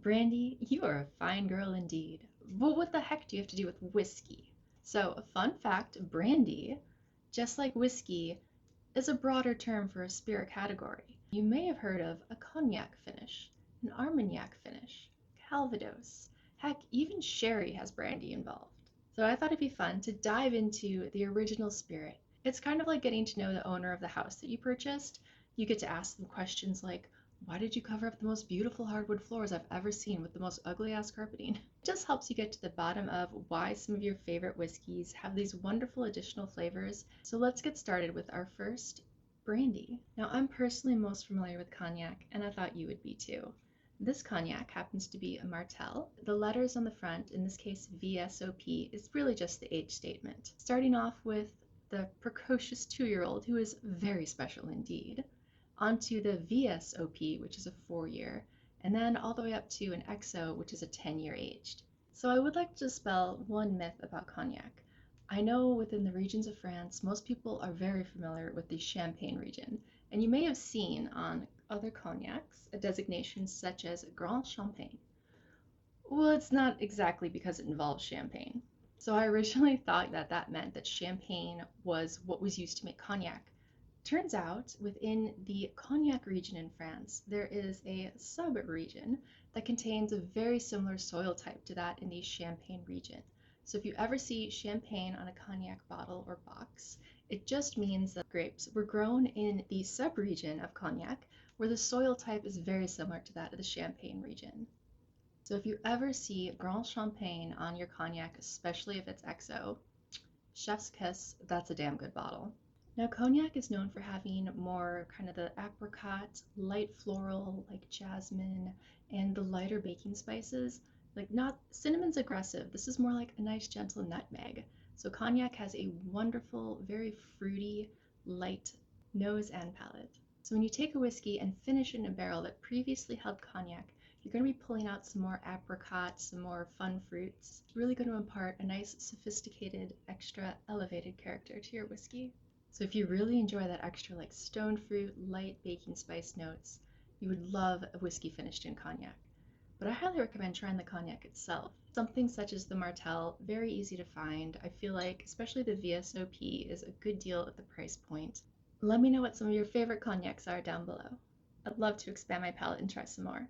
Brandy, you are a fine girl indeed. But what the heck do you have to do with whiskey? So, a fun fact, brandy, just like whiskey, is a broader term for a spirit category. You may have heard of a cognac finish, an Armagnac finish, Calvados. Heck, even sherry has brandy involved. So I thought it'd be fun to dive into the original spirit. It's kind of like getting to know the owner of the house that you purchased. You get to ask them questions like, why did you cover up the most beautiful hardwood floors I've ever seen with the most ugly ass carpeting? It just helps you get to the bottom of why some of your favorite whiskeys have these wonderful additional flavors. So let's get started with our first brandy. Now, I'm personally most familiar with cognac, and I thought you would be too. This cognac happens to be a Martell. The letters on the front, in this case VSOP, is really just the age statement. Starting off with the precocious 2-year-old, who is very special indeed, onto the VSOP, which is a 4-year, and then all the way up to an XO, which is a 10-year aged. So I would like to dispel one myth about cognac. I know within the regions of France, most people are very familiar with the Champagne region, and you may have seen on other cognacs a designation such as Grand Champagne. Well, it's not exactly because it involves champagne. So I originally thought that that meant that champagne was what was used to make cognac. Turns out, within the Cognac region in France, there is a sub-region that contains a very similar soil type to that in the Champagne region. So if you ever see champagne on a cognac bottle or box, it just means that grapes were grown in the sub-region of cognac where the soil type is very similar to that of the Champagne region. So if you ever see Grand Champagne on your cognac, especially if it's XO, chef's kiss, that's a damn good bottle. Now, cognac is known for having more kind of the apricot, light floral, like jasmine, and the lighter baking spices. Like, not cinnamon's aggressive. This is more like a nice, gentle nutmeg. So, cognac has a wonderful, very fruity, light nose and palate. So, when you take a whiskey and finish it in a barrel that previously held cognac, you're going to be pulling out some more apricot, some more fun fruits. It's really going to impart a nice, sophisticated, extra elevated character to your whiskey. So if you really enjoy that extra like stone fruit, light baking spice notes, you would love a whiskey finished in cognac. But I highly recommend trying the cognac itself. Something such as the Martell, very easy to find. I feel like especially the VSOP is a good deal at the price point. Let me know what some of your favorite cognacs are down below. I'd love to expand my palette and try some more.